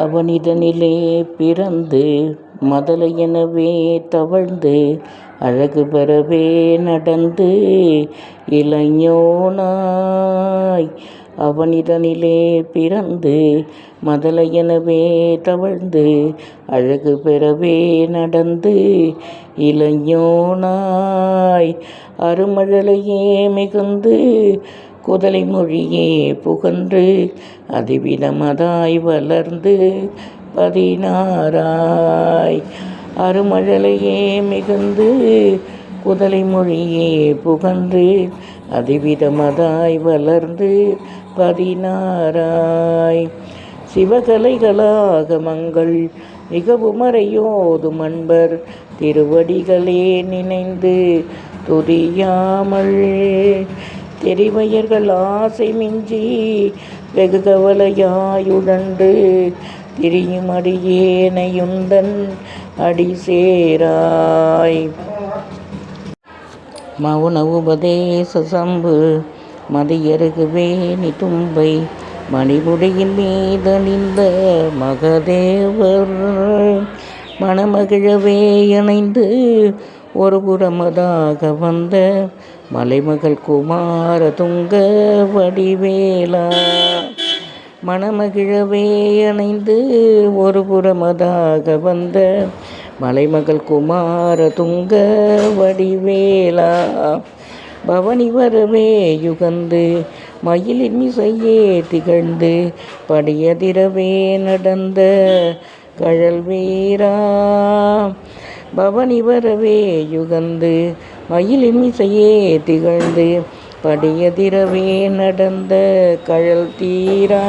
அவனிதனிலே பிறந்து மதலை எனவே தவழ்ந்து அழகு பெறவே நடந்து இளைஞனாய். அவனிதனிலே பிறந்து மதலை எனவே தவழ்ந்து அழகு பெறவே நடந்து இளைஞனாய். அருமழலையே மிகுந்து குதலை மொழியே புகன்று அதிவிதமதாய் வளர்ந்து 16ஆய். அருமழலையே மிகுந்து குதலை மொழியே புகன்று அதிவிதமதாய் வளர்ந்து 16ஆய். சிவகலைகளாகமங்கள் மிகவும் அறையோதும் அன்பர் திருவடிகளே நினைந்து துதியாமல் தெரிவயர்கள் ஆசை மிஞ்சி வெகு கவலையாயுழன்று திரியும் அடியேனையுந்தன் அடி சேராய். மௌன உபதேச சம்பு மதியருகு வேணி தும்பை மணிமுடியின் மீதணிந்த மகதேவர் மணமகிழவே இணைந்து ஒரு புறமதாக வந்த மலைமகள் குமார துங்க வடிவேலா. மணமகிழவே அணைந்து ஒரு புறமதாக வந்த மலைமகள் குமார துங்க வடிவேலா. பவனி வரவே யுகந்து மயிலின் மிசையே திகழ்ந்து படியதிரவே நடந்த கழல் வீரா. பவனி வரவே யுகந்து மயிலின் மிசையே திகழ்ந்து படியதிரவே நடந்த கழல் தீரா.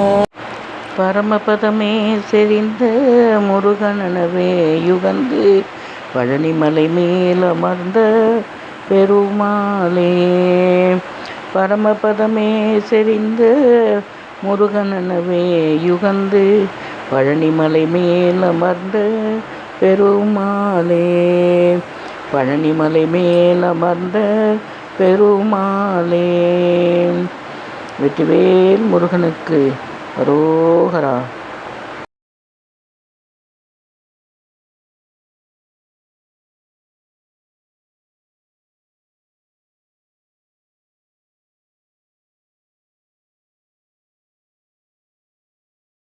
பரமபதமே செறிந்த முருகனவே யுகந்து பழனிமலை மேல் அமர்ந்த பெருமாளே. பரமபதமே செறிந்த முருகனவே யுகந்து பழனிமலை மேல் அமர்ந்த பெருமாளே. பழனிமலை மேல் அமர்ந்த பெருமாளே. வெற்றிவேல் முருகனுக்கு அரோகரா.